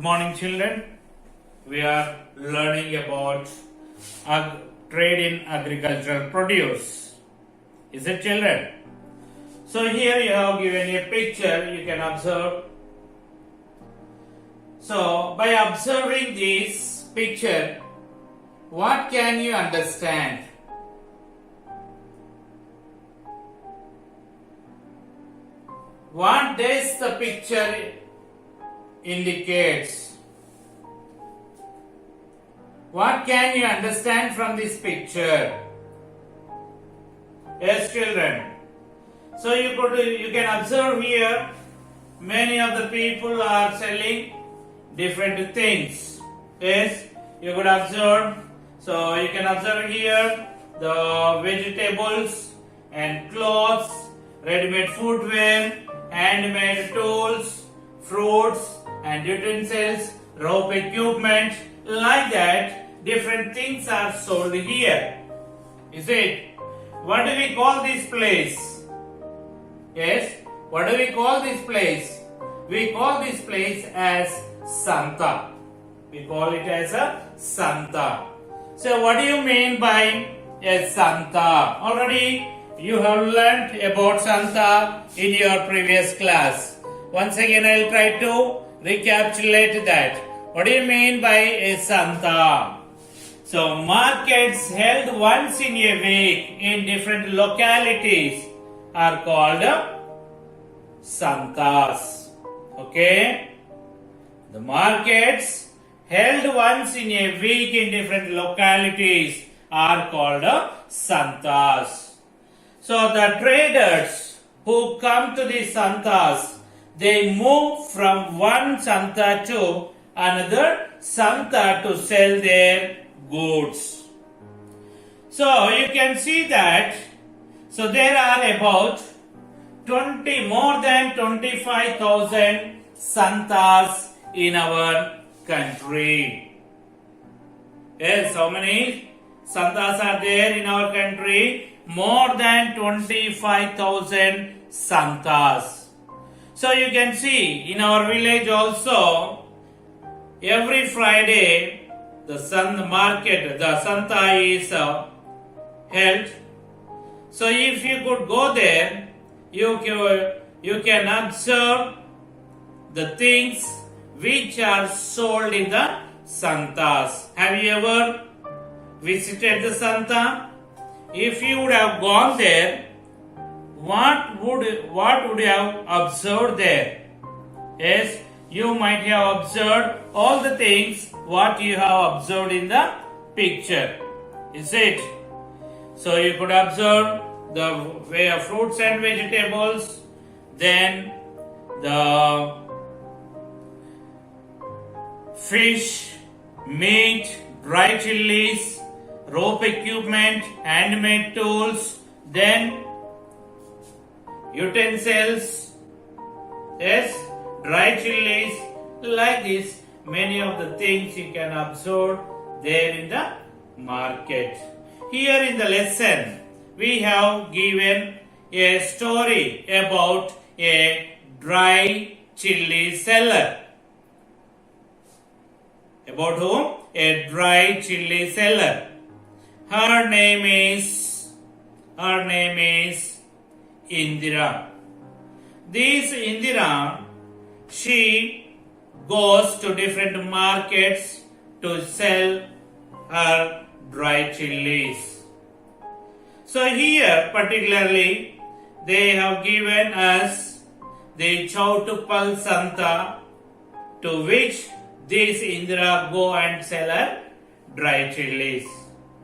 morning, children. We are learning about trade in agricultural produce. Is it, children? So here you have given a picture. You can observe. So by observing this picture, what can you understand? What does the picture indicates? What can you understand from this picture? Yes, children. So you can observe here many of the people are selling different things. Yes, you could observe. So you can observe here the vegetables and clothes, ready-made footwear, handmade tools, fruits and utensils, rope equipment, like that. Different things are sold here. Is it? What do we call this place? Yes, what do we call this place? We call this place as Santa. We call it as a Santa. So what do you mean by a Santa? Already you have learnt about Santa in your previous class. Once again I will try to recapitulate that. What do you mean by a Santa? So markets held once in a week in different localities are called Santas. Okay? The markets held once in a week in different localities are called Santas. So the traders who come to the Santas, they move from one Santa to another Santa to sell their goods. So you can see that, so there are about more than 25,000 Santas in our country. Yes, how many Santas are there in our country? More than 25,000 Santas. So you can see in our village also, every Friday the Santa is held. So if you could go there, you can observe the things which are sold in the Santas. Have you ever visited the Santa? If you would have gone there, what would you have observed there? Yes, you might have observed all the things what you have observed in the picture. Is it? So you could observe the way of fruits and vegetables, then the fish, meat, dry chilies, rope equipment, handmade tools, then utensils, yes, dry chilies, like this. Many of the things you can observe there in the market. Here in the lesson, we have given a story about a dry chili seller. About whom? A dry chili seller. Her name is Indira. This Indira, she goes to different markets to sell her dry chilies. So here particularly they have given us the Chautupal Santa, to which this Indira go and sell her dry chilies.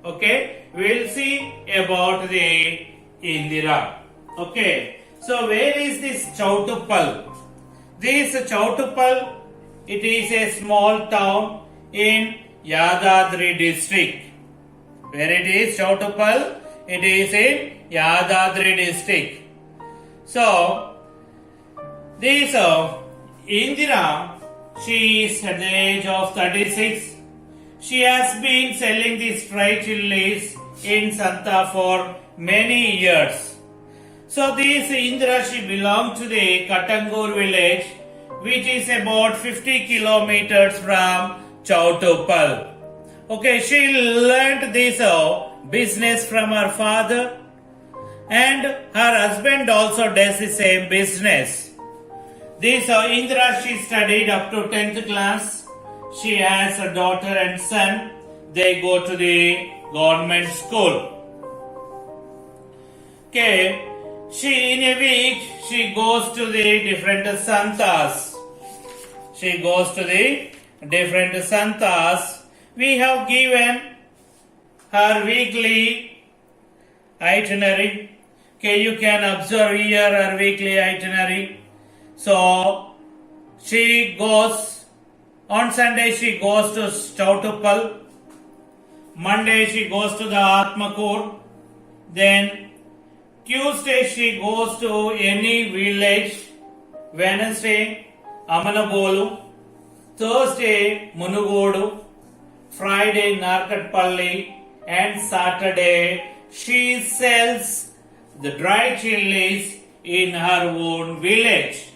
Okay, we will see about the Indira. Okay, so where is this Chautupal? This Chautupal, it is a small town in Yadadri district. Where it is Chautupal? It is in Yadadri district. So this Indira, she is at the age of 36. She has been selling these dry chilies in Santa for many years. So this Indira, she belonged to the Kattangur village which is about 50 kilometers from Chautupal. Okay, she learned this business from her father, and her husband also does the same business. This Indra, she studied up to 10th class. She has a daughter and son. They go to the government school. Okay, she in a week she goes to the different santas. She goes to the different santas. We have given her weekly itinerary. Okay, you can observe here her weekly itinerary. So she goes on Sunday. She goes to Chautupal. Monday she goes to the Atmakur. Then Tuesday she goes to any village. Wednesday Amanabolu. Thursday Munugodu. Friday Narkatpalli. And Saturday she sells the dry chilies in her own village.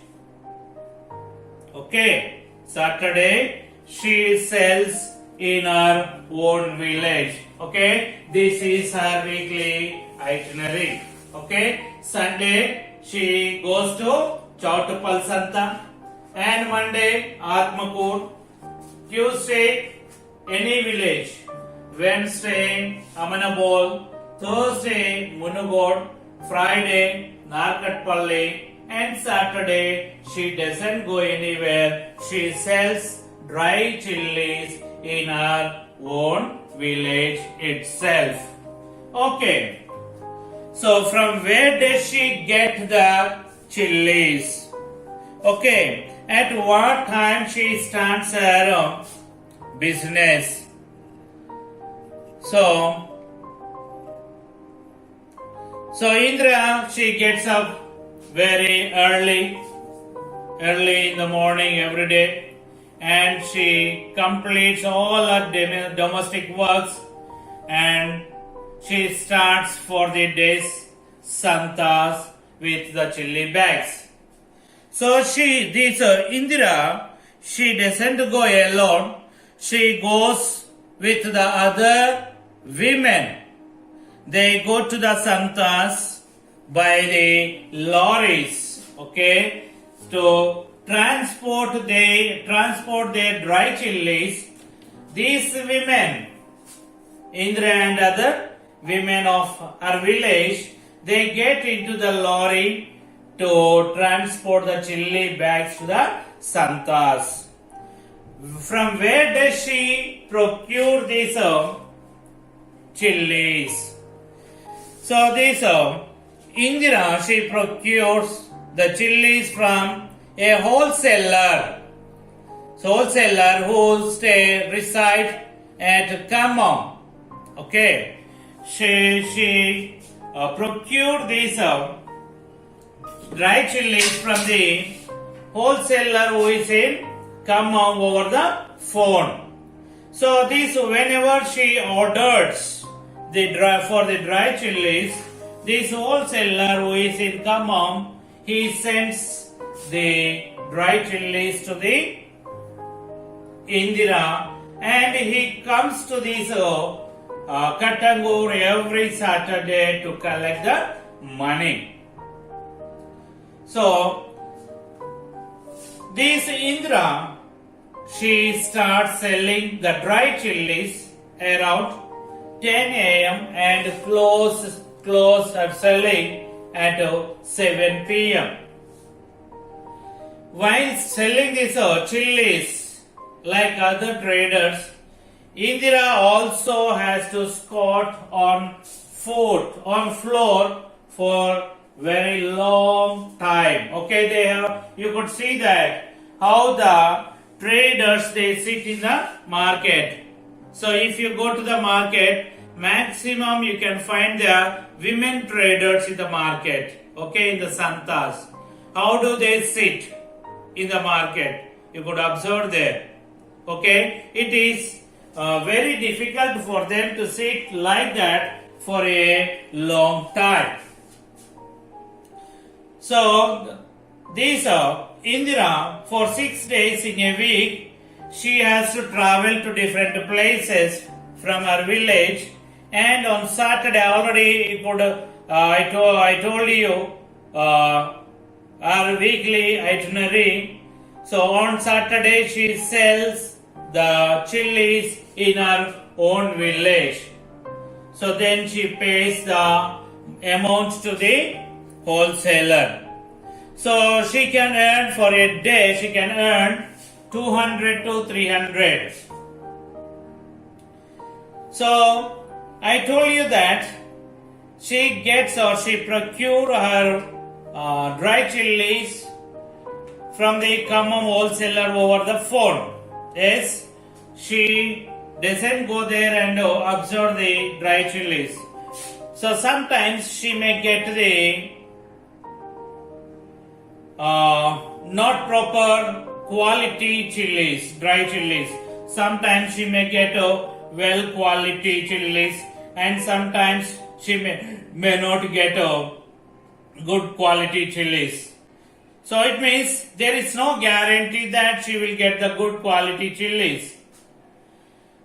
Okay, Saturday she sells in her own village. Okay, this is her weekly itinerary. Okay, Sunday she goes to Chautupal Santa, and Monday Atmakur. Tuesday any village. Wednesday Amanabol. Thursday Munugod. Friday Narkatpalli, and Saturday she doesn't go anywhere. She sells dry chilies in her own village itself. Okay, so from where does she get the chilies? Okay, at what time she starts her business? So Indra, she gets up very early in the morning every day, and she completes all her domestic works, and she starts for the day's santas with the chili bags. So Indira, she doesn't go alone. She goes with the other women. They go to the santas by the lorries, okay, to transport their dry chilies. These women, Indra and other women of our village, they get into the lorry to transport the chili bags to the santas. From where does she procure these chilies? So this Indira, she procures the chilies from a wholesaler. So wholesaler who reside at Khammam. Okay, she procured these dry chilies from the wholesaler who is in Khammam over the phone. So this, whenever she orders for the dry chilies, this wholesaler who is in Khammam, he sends the dry chilies to the Indira, and he comes to this Kattangur every Saturday to collect the money. So this Indra, she starts selling the dry chilies around 10 a.m. and close her selling at 7 p.m. While selling these chilies, like other traders, Indira also has to squat on floor for very long time. Okay, you could see that how the traders, they sit in the market. So if you go to the market, maximum you can find the women traders in the market. Okay, in the santas. How do they sit in the market? You could observe there. Okay, it is very difficult for them to sit like that for a long time. So these Indira, for 6 days in a week, she has to travel to different places from her village. And on Saturday, already I told you our weekly itinerary. So on Saturday, she sells the chilies in her own village. So then she pays the amount to the wholesaler. So she can earn for a day, she can earn 200 to 300. So I told you that she gets or she procure her dry chilies from the common wholesaler over the phone. Yes, she doesn't go there and observe the dry chilies. So sometimes she may get the not proper quality chilies, dry chilies. Sometimes she may get well quality chilies, and sometimes she may not get good quality chilies. So it means there is no guarantee that she will get the good quality chilies.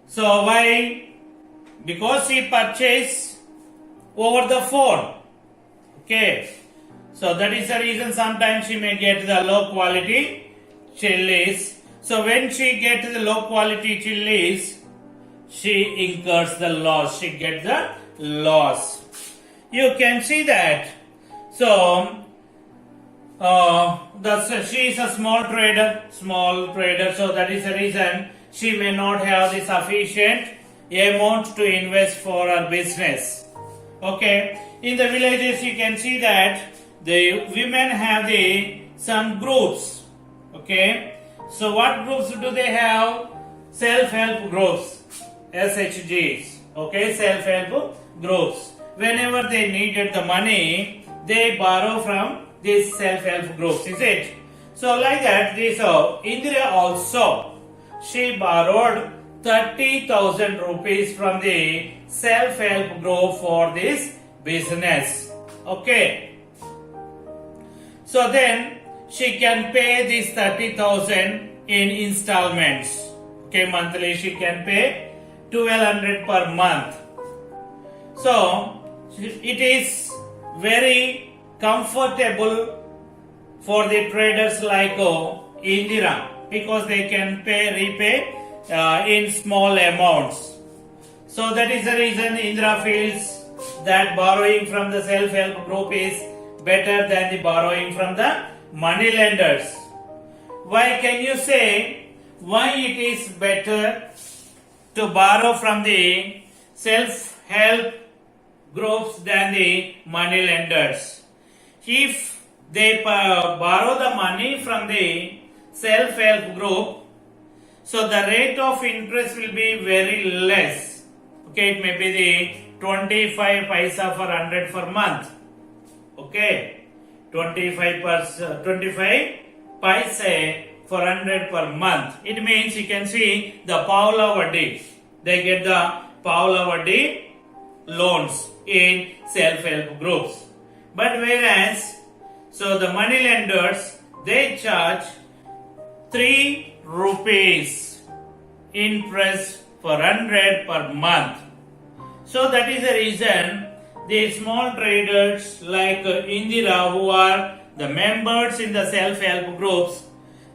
So why? Because she purchased over the phone. Okay. So that is the reason sometimes she may get the low quality chilies. So when she gets the low quality chilies, she incurs the loss. She gets the loss. You can see that. So she is a small trader. So that is the reason she may not have the sufficient amount to invest for her business. Okay. In the villages, you can see that the women have some groups. Okay. So what groups do they have? Self-help groups, SHGs. Okay, self-help groups. Whenever they needed the money, they borrow from these self-help groups. Is it? So like that, Indira also, she borrowed 30,000 rupees from the self-help group for this business. Okay. So then she can pay this 30,000 in installments. Okay, monthly she can pay 1200 per month. So it is very comfortable for the traders like Indira, because they can repay in small amounts. So that is the reason Indira feels that borrowing from the self-help group is better than the borrowing from the money lenders. Why? Can you say why it is better to borrow from the self-help groups than the money lenders? If they borrow the money from the self-help group, so the rate of interest will be very less. Okay, it may be the 25 paisa for 100 per month. Okay, 25 paise for 100 per month. It means you can see the Paula Vaddi. They get the Paula Vaddi loans in self-help groups. But whereas, so the money lenders, they charge 3 rupees interest per 100 per month. So that is the reason the small traders like Indira, who are the members in the self-help groups,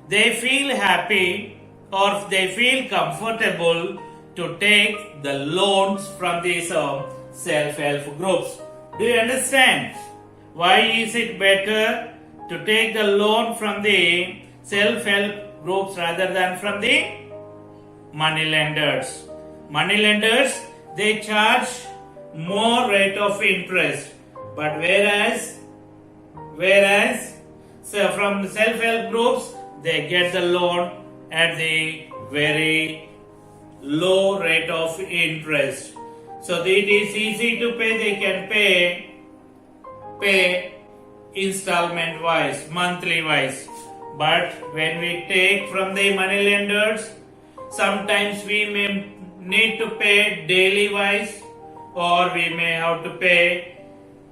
they feel happy or they feel comfortable to take the loans from these self-help groups. Do you understand? Why is it better to take the loan from the self-help groups rather than from the money lenders? Money lenders, they charge more rate of interest, but whereas so from the self-help groups, they get the loan at the very low rate of interest. So it is easy to pay. They can pay installment wise, monthly wise. But when we take from the money lenders, sometimes we may need to pay daily wise, or we may have to pay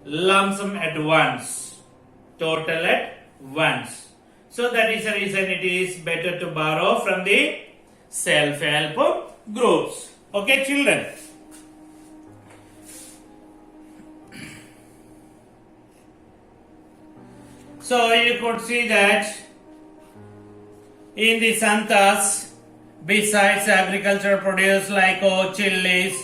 lump sum at once, total at once. So that is the reason it is better to borrow from the self-help groups. Okay, children. So you could see that in the Santas, besides agricultural produce like chilies,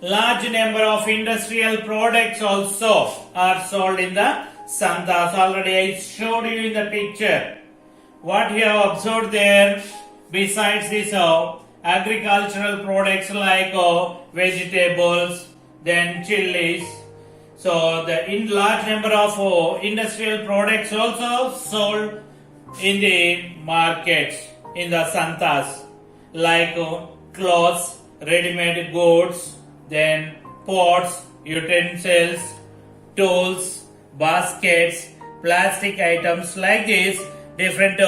large number of industrial products also are sold in the Santas. Already I showed you in the picture. What you have observed there, besides this agricultural products like vegetables, then chilies. So the large number of industrial products also sold in the markets, in the Santas, like clothes, ready-made goods, then pots, utensils, tools, baskets, plastic items like this. Different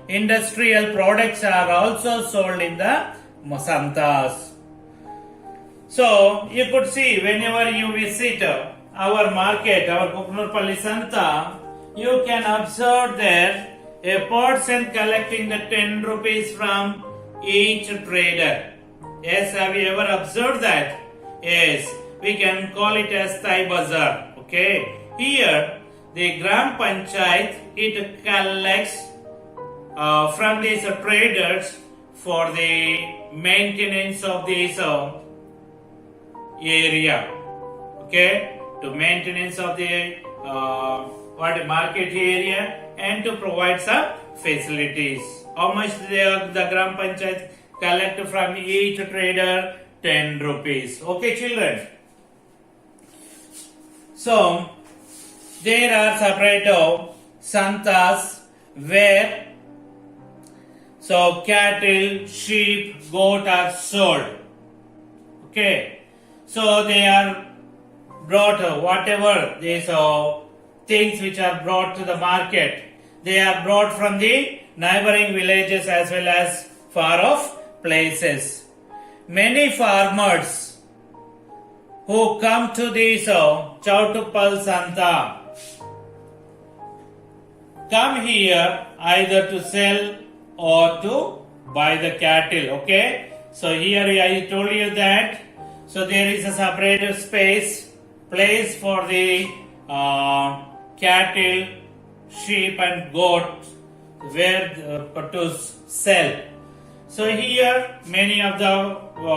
industrial products are also sold in the Santas. So you could see whenever you visit our market, our Kukunurpalli Santa, you can observe there a person collecting the 10 rupees from each trader. Yes, have you ever observed that? Yes, we can call it as Thai Bazaar. Okay, here the Gram Panchayat, it collects from these traders for the maintenance of this area. Okay, to maintenance of the market area and to provide some facilities. How much the Gram Panchayat collect from each trader? 10 rupees. Okay, children. So there are separate Santas where cattle, sheep, goat are sold. Okay, so they are brought whatever these things which are brought to the market, they are brought from the neighboring villages as well as far off places. Many farmers who come to this Chautuppal Santa come here either to sell or to buy the cattle. Okay, so here I told you that so there is a separate place for the cattle, sheep and goats where to sell. So here many of the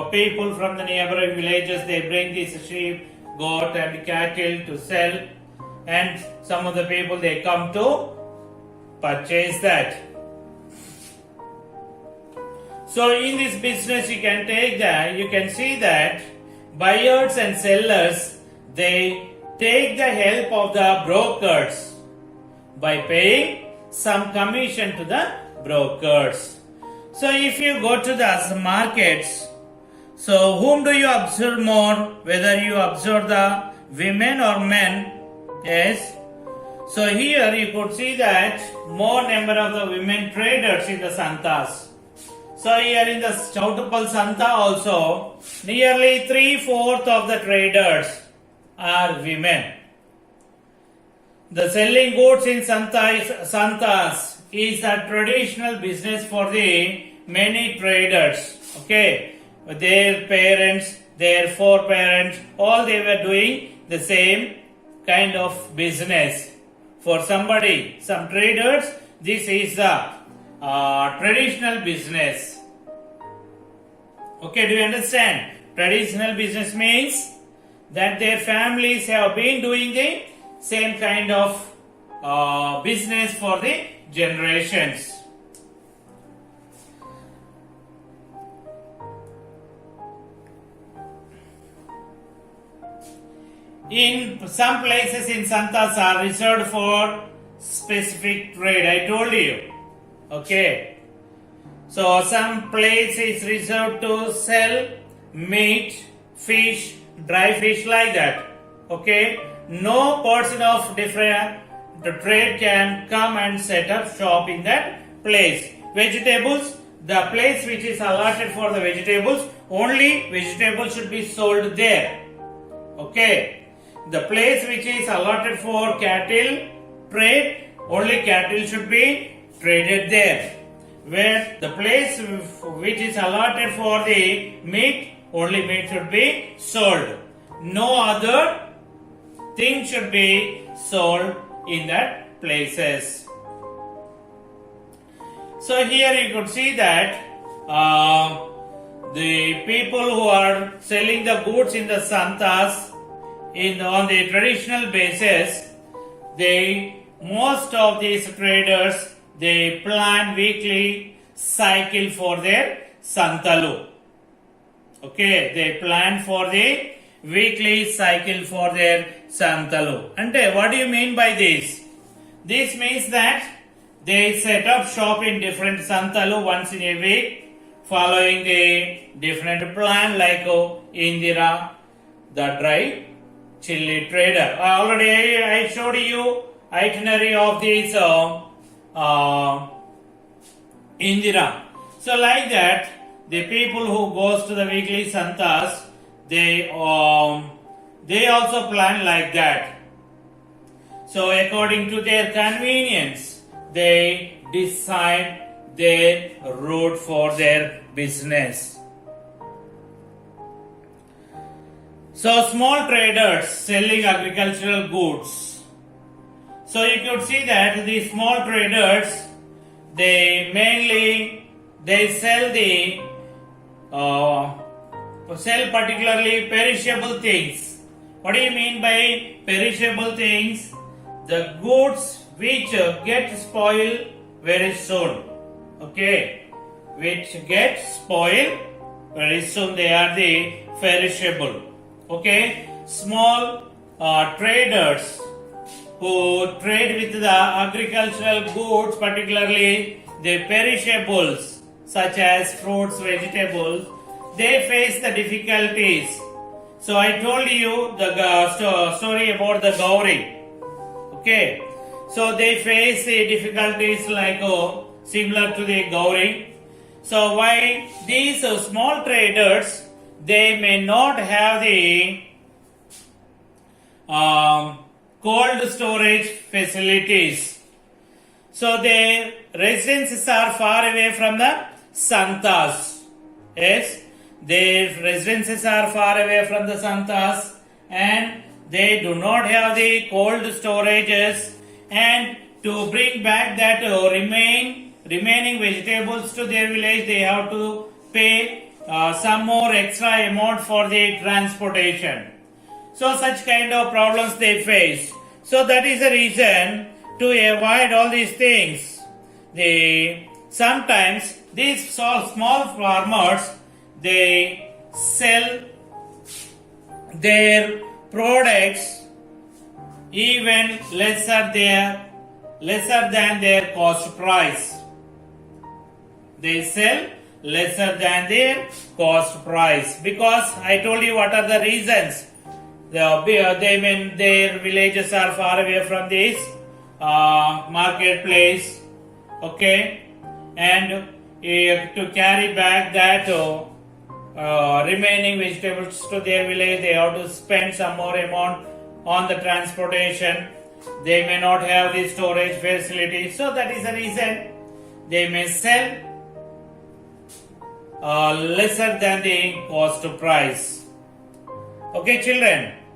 people from the neighboring villages, they bring this sheep, goat and cattle to sell, and some of the people they come to purchase that. So in this business you can see that buyers and sellers, they take the help of the brokers by paying some commission to the brokers. So if you go to the markets, so whom do you observe more? Whether you observe the women or men? Yes. So here you could see that more number of the women traders in the Santas. So here in the Chautuppal Santa also, nearly 3/4 of the traders are women. The selling goods in Santas is a traditional business for the many traders. Okay, their parents, their foreparents, all they were doing the same kind of business. For some traders, this is the traditional business. Okay, do you understand? Traditional business means that their families have been doing the same kind of business for the generations. In some places in Santas are reserved for specific trade. I told you. Okay. So some place is reserved to sell meat, fish, dry fish like that. Okay. No person of different trade can come and set up shop in that place. Vegetables, the place which is allotted for the vegetables, only vegetables should be sold there. Okay. The place which is allotted for cattle trade, only cattle should be traded there. Where the place which is allotted for the meat, only meat should be sold. No other thing should be sold in that places. So here you could see that the people who are selling the goods in the santas on the traditional basis, most of these traders, they plan weekly cycle for their santalu. Okay, they plan for the weekly cycle for their santalu. Ante, what do you mean by this? This means that they set up shop in different santalu once in a week, following the different plan like Indira, the dry chili trader. Already I showed you itinerary of this Indira. So like that, the people who goes to the weekly santas, they also plan like that. So according to their convenience, they decide their route for their business. So small traders selling agricultural goods. So you could see that the small traders, they sell particularly perishable things. What do you mean by perishable things? The goods which get spoiled very soon. Okay, which get spoiled very soon, they are the perishable. Okay, small traders who trade with the agricultural goods, particularly the perishables such as fruits, vegetables, they face the difficulties. So I told you the story about the Gauri. Okay, so they face the difficulties like similar to the Gauri. So why these small traders, they may not have the cold storage facilities. So their residences are far away from the santas. Yes, their residences are far away from the santas, and they do not have the cold storages, and to bring back that remaining vegetables to their village, they have to pay some more extra amount for the transportation. So such kind of problems they face. So that is the reason, to avoid all these things, sometimes these small farmers, they sell their products even lesser than their cost price. They sell lesser than their cost price, because I told you what are the reasons. Their villages are far away from this marketplace. Okay, and to carry back that remaining vegetables to their village, they have to spend some more amount on the transportation. They may not have the storage facility, so that is the reason they may sell lesser than the cost price. Okay, children.